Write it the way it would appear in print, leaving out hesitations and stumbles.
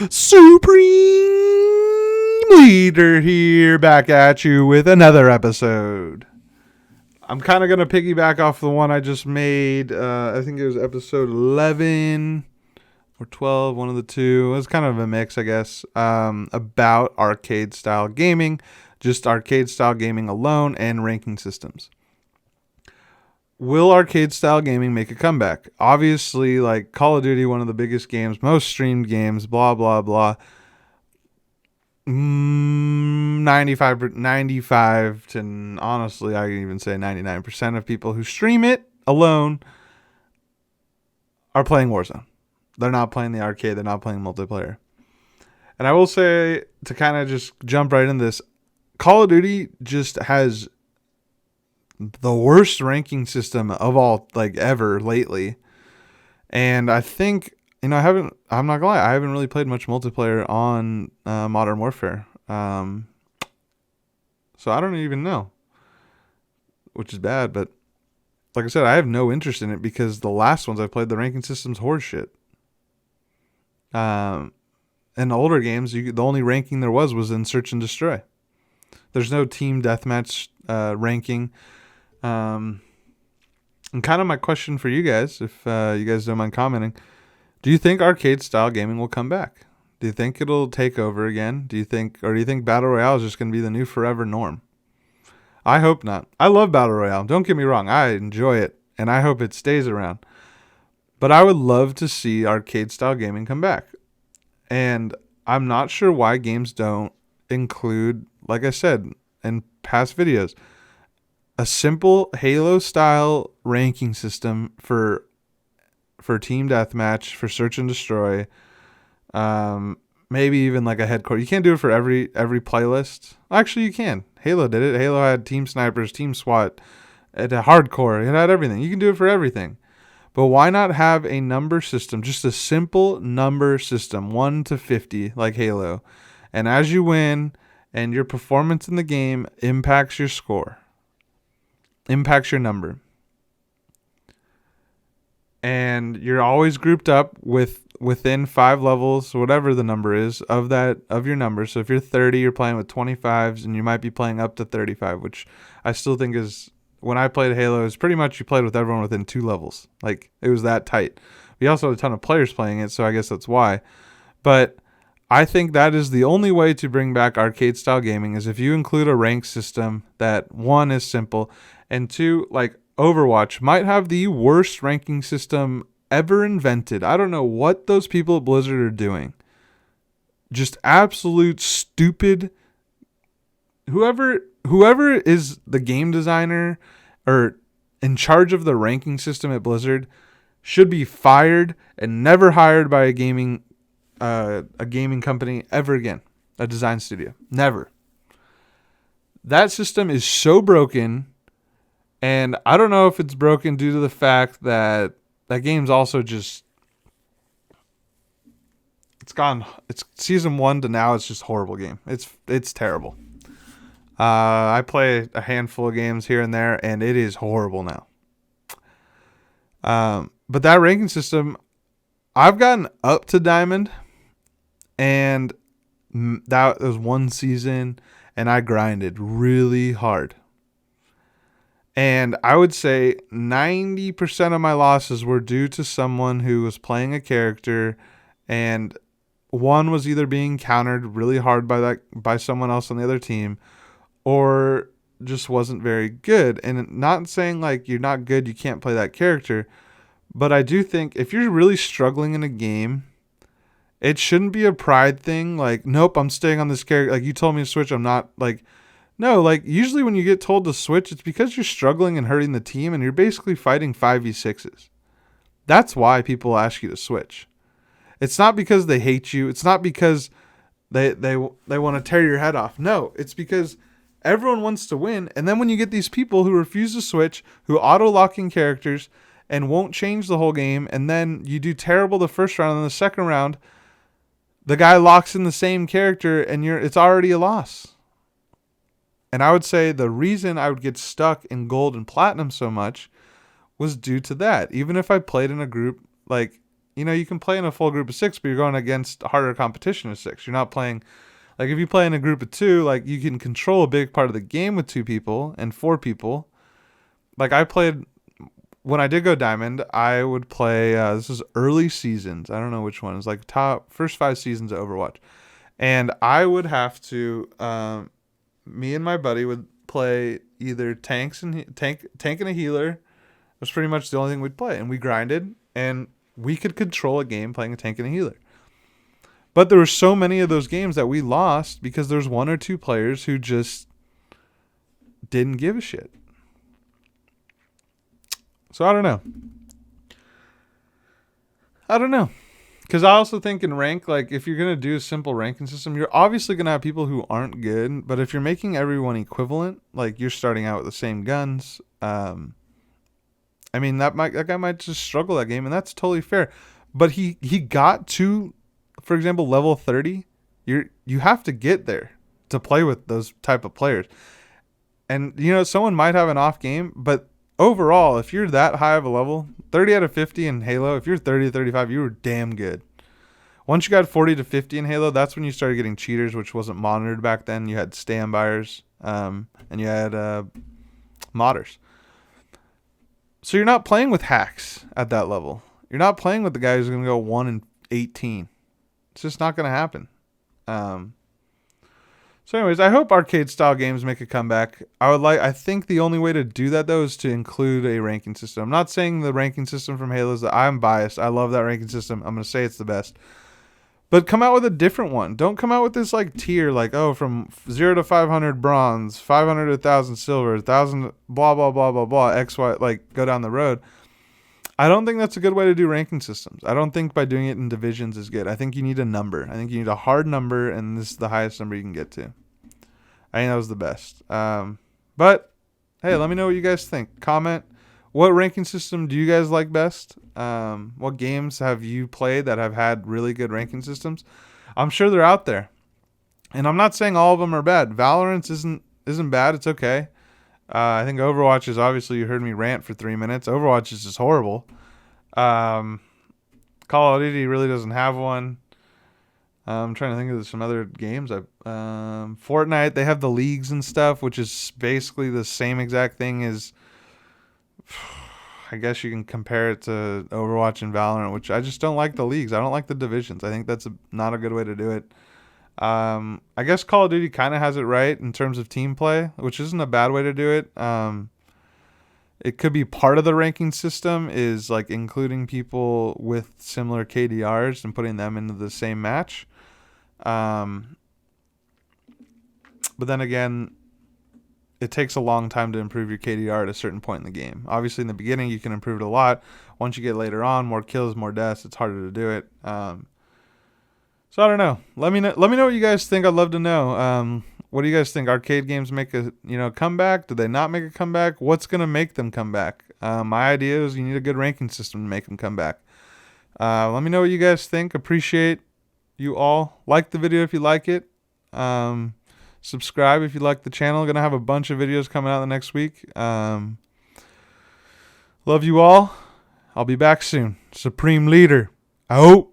Supreme Leader here, back at you with another episode. I'm kind of going to piggyback off the one I just made. I think it was episode 11 or 12, one of the two. It was kind of a mix, I guess, about arcade-style gaming, just arcade-style gaming alone, and ranking systems. Will arcade-style gaming make a comeback? Obviously, like Call of Duty, one of the biggest games, most streamed games, blah, blah, blah. 95 to, honestly, I can even say 99% of people who stream it alone are playing Warzone. They're not playing the arcade. They're not playing multiplayer. And I will say, to kind of just jump right into this, Call of Duty just has the worst ranking system of all, like, ever lately. And I think, I'm not gonna lie, I haven't really played much multiplayer on Modern Warfare. So I don't even know, which is bad. But like I said, I have no interest in it because the last ones I played, the ranking system's horseshit. In the older games, the only ranking there was in Search and Destroy. There's no team deathmatch ranking. And kind of my question for you guys, if you guys don't mind commenting, do you think arcade style gaming will come back? Do you think it'll take over again? Do you think Battle Royale is just going to be the new forever norm? I hope not. I love Battle Royale. Don't get me wrong. I enjoy it, and I hope it stays around. But I would love to see arcade style gaming come back. And I'm not sure why games don't include, like I said in past videos, a simple Halo-style ranking system for team deathmatch, for search and destroy, maybe even like a headquarters. You can't do it for every playlist. Actually, you can. Halo did it. Halo had team snipers, team SWAT, it had hardcore. It had everything. You can do it for everything. But why not have a number system, just a simple number system, 1 to 50, like Halo, and as you win and your performance in the game impacts your score, impacts your number. And you're always grouped up within 5 levels, whatever the number is of your number. So if you're 30, you're playing with 25s, and you might be playing up to 35, which I still think is, when I played Halo, is pretty much you played with everyone within 2 levels. Like, it was that tight. We also had a ton of players playing it, so I guess that's why. But I think that is the only way to bring back arcade style gaming, is if you include a rank system that, 1, is simple, and 2, like Overwatch might have the worst ranking system ever invented. I don't know what those people at Blizzard are doing. Just absolute stupid. Whoever is the game designer or in charge of the ranking system at Blizzard should be fired and never hired by a gaming company ever again. A design studio. Never. That system is so broken. And I don't know if it's broken due to the fact that that game's also just, it's season 1 to now, it's just a horrible game. It's terrible. I play a handful of games here and there, and it is horrible now. But that ranking system, I've gotten up to Diamond, and that was one season, and I grinded really hard. And I would say 90% of my losses were due to someone who was playing a character, and one was either being countered really hard by someone else on the other team, or just wasn't very good. And not saying like you're not good, you can't play that character, but I do think if you're really struggling in a game, it shouldn't be a pride thing. Like, nope, I'm staying on this character. Like, you told me to switch, I'm not, like, no, like, usually when you get told to switch, it's because you're struggling and hurting the team, and you're basically fighting 5v6s. That's why people ask you to switch. It's not because they hate you. It's not because they want to tear your head off. No, it's because everyone wants to win, and then when you get these people who refuse to switch, who auto-locking characters, and won't change the whole game, and then you do terrible the first round, and the second round, the guy locks in the same character, and it's already a loss. And I would say the reason I would get stuck in gold and platinum so much was due to that. Even if I played in a group, like, you can play in a full group of 6, but you're going against harder competition of 6. You're not playing, like, if you play in a group of 2, like, you can control a big part of the game with 2 people and 4 people. Like, when I did go Diamond, I would play, this is early seasons. I don't know which one. It's like first 5 seasons of Overwatch. And I would have to, me and my buddy would play either tank and a healer. Was pretty much the only thing we'd play. And we grinded, and we could control a game playing a tank and a healer. But there were so many of those games that we lost because there's 1 or 2 players who just didn't give a shit. So I don't know. Because I also think in rank, like, if you're going to do a simple ranking system, you're obviously going to have people who aren't good. But if you're making everyone equivalent, like, you're starting out with the same guns, I mean, that guy might just struggle that game, and that's totally fair. But he got to, for example, level 30. You have to get there to play with those type of players. And, someone might have an off game, but overall, if you're that high of a level, 30 out of 50 in Halo, if you're 30 to 35, you were damn good. Once you got 40 to 50 in Halo, that's when you started getting cheaters, which wasn't monitored back then. You had standbyers, and you had modders. So you're not playing with hacks at that level. You're not playing with the guy who's going to go 1-18. It's just not going to happen. So anyways, I hope arcade style games make a comeback. I think the only way to do that, though, is to include a ranking system. I'm not saying the ranking system from Halo is I'm biased. I love that ranking system. I'm going to say it's the best. But come out with a different one. Don't come out with this like tier, like, from 0 to 500 bronze, 500 to 1,000 silver, 1,000 blah, blah, blah, blah, blah, X, Y, like, go down the road. I don't think that's a good way to do ranking systems. I don't think by doing it in divisions is good. I think you need a number. I think you need a hard number, and this is the highest number you can get to. I think that was the best. But, hey, let me know what you guys think. Comment. What ranking system do you guys like best? What games have you played that have had really good ranking systems? I'm sure they're out there. And I'm not saying all of them are bad. Valorant isn't bad. It's okay. I think Overwatch is, obviously, you heard me rant for 3 minutes. Overwatch is just horrible. Call of Duty really doesn't have one. I'm trying to think of some other games. Fortnite, they have the leagues and stuff, which is basically the same exact thing as, I guess you can compare it to Overwatch and Valorant, which I just don't like the leagues. I don't like the divisions. I think that's not a good way to do it. I guess Call of Duty kind of has it right in terms of team play, which isn't a bad way to do it. It could be part of the ranking system is like including people with similar KDRs and putting them into the same match. But then again, it takes a long time to improve your KDR at a certain point in the game. Obviously, in the beginning, you can improve it a lot. Once you get later on, more kills, more deaths, it's harder to do it. So I don't know. Let me know what you guys think. I'd love to know. What do you guys think? Arcade games make a comeback? Do they not make a comeback? What's gonna make them come back? My idea is you need a good ranking system to make them come back. Let me know what you guys think. Appreciate you all. Like the video if you like it. Subscribe if you like the channel. Gonna have a bunch of videos coming out the next week. Love you all. I'll be back soon. Supreme Leader. Out.